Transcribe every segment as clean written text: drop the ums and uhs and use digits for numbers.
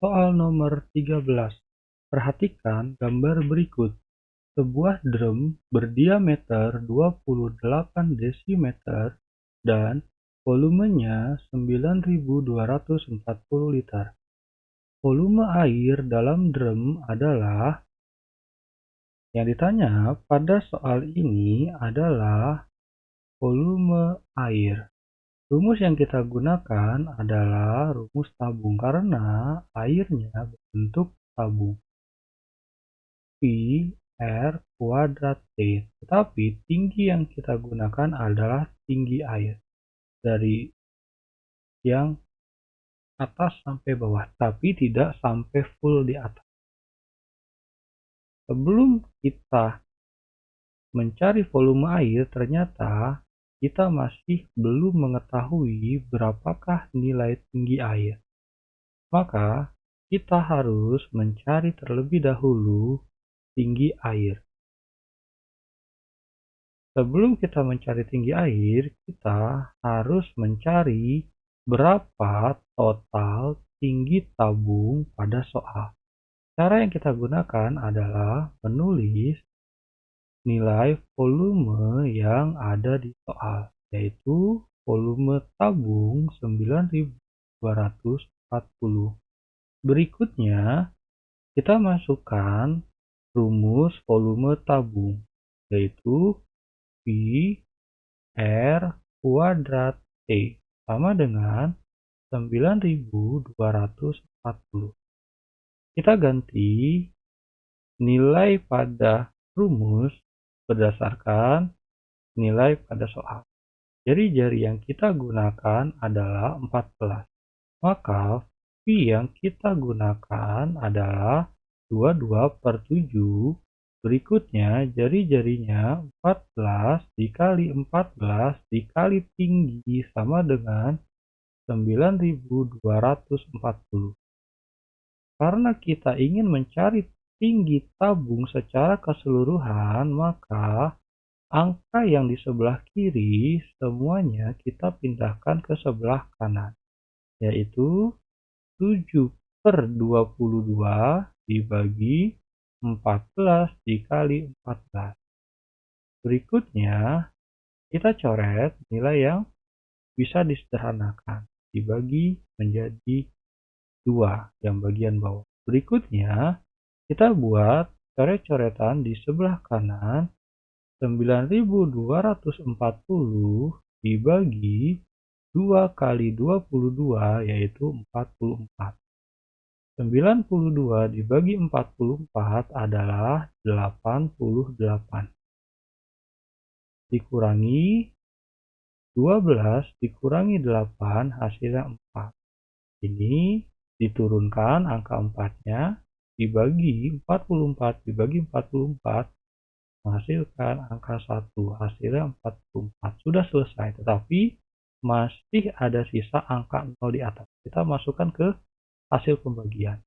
Soal nomor 13. Perhatikan gambar berikut. Sebuah drum berdiameter 28 desimeter dan volumenya 9.240 liter. Volume air dalam drum adalah, yang ditanya pada soal ini adalah volume air. Rumus yang kita gunakan adalah rumus tabung karena airnya berbentuk tabung. P R kuadrat T. Tetapi tinggi yang kita gunakan adalah tinggi air. Dari yang atas sampai bawah, tapi tidak sampai full di atas. Sebelum kita mencari volume air, ternyata kita masih belum mengetahui berapakah nilai tinggi air. Maka kita harus mencari terlebih dahulu tinggi air. Sebelum kita mencari tinggi air, kita harus mencari berapa total tinggi tabung pada soal. Cara yang kita gunakan adalah menulis nilai volume yang ada di soal, yaitu volume tabung 9.240. Berikutnya, kita masukkan rumus volume tabung, yaitu P R kuadrat T sama dengan 9.240. Kita ganti nilai pada rumus berdasarkan nilai pada soal. Jari-jari yang kita gunakan adalah 14. Maka P yang kita gunakan adalah 22/7. Berikutnya jari-jarinya 14 dikali 14 dikali tinggi sama dengan 9.240. Karena kita ingin mencari tinggi tabung secara keseluruhan, maka angka yang di sebelah kiri semuanya kita pindahkan ke sebelah kanan, yaitu 7/22 dibagi 14 dikali 14. Berikutnya, kita coret nilai yang bisa disederhanakan, dibagi menjadi 2 yang bagian bawah. Berikutnya, kita buat coret-coretan di sebelah kanan. 9.240 dibagi 2 kali 22 yaitu 44. 92 dibagi 44 adalah 88. Dikurangi 12 dikurangi 8 hasilnya 4. Ini diturunkan angka 4-nya, dibagi 44 dibagi 44 menghasilkan angka 1, hasilnya 44. Sudah selesai, tetapi masih ada sisa angka 0 di atas. Kita masukkan ke hasil pembagian.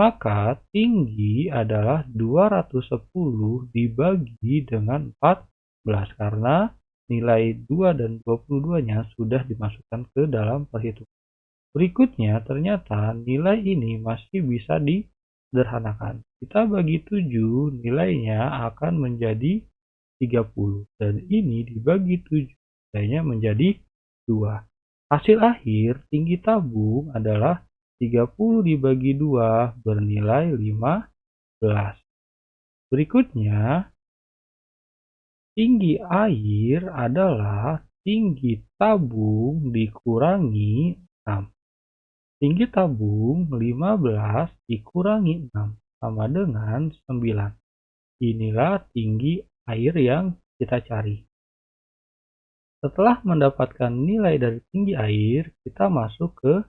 Maka tinggi adalah 210 dibagi dengan 14 karena nilai 2 dan 22-nya sudah dimasukkan ke dalam perhitungan. Berikutnya ternyata nilai ini masih bisa disederhanakan. Kita bagi 7, nilainya akan menjadi 30. Dan ini dibagi 7, nilainya menjadi 2. Hasil akhir tinggi tabung adalah 30 dibagi 2 bernilai 15. Berikutnya, tinggi air adalah tinggi tabung dikurangi 6. Tinggi tabung 15 dikurangi 6 sama dengan 9. Inilah tinggi air yang kita cari. Setelah mendapatkan nilai dari tinggi air, kita masuk ke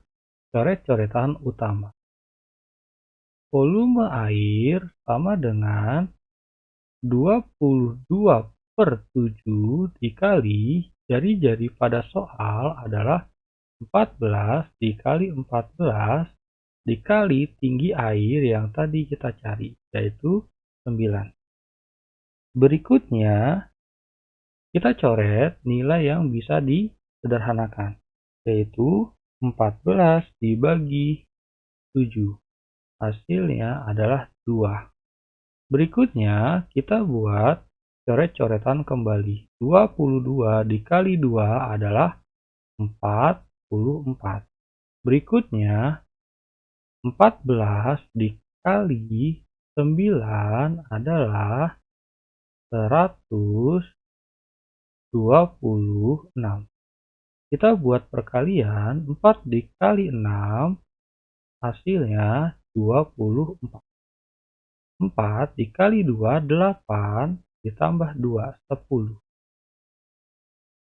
coret-coretan utama. Volume air sama dengan 22/7 dikali jari-jari pada soal adalah 14 dikali 14 dikali tinggi air yang tadi kita cari, yaitu 9. Berikutnya, kita coret nilai yang bisa disederhanakan, yaitu 14 dibagi 7. hasilnya adalah 2. Berikutnya, kita buat coret-coretan kembali. 22 dikali 2 adalah 44. Berikutnya, 14 dikali 9 adalah 126. Kita buat perkalian, 4 dikali 6 hasilnya 24. 4 dikali 2, 8, ditambah 2, 10.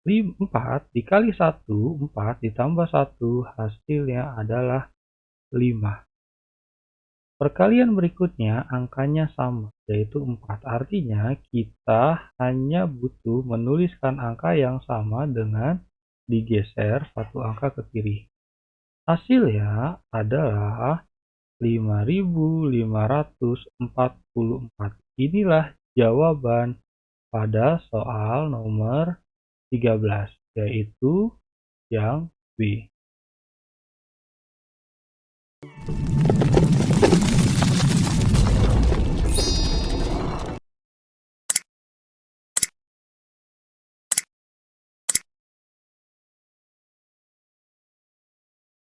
4 dikali 1, 4, ditambah 1, hasilnya adalah 5. Perkalian berikutnya angkanya sama, yaitu 4. Artinya kita hanya butuh menuliskan angka yang sama dengan digeser satu angka ke kiri. Hasilnya adalah 5.544. Inilah jawaban pada soal nomor 13, yaitu yang B.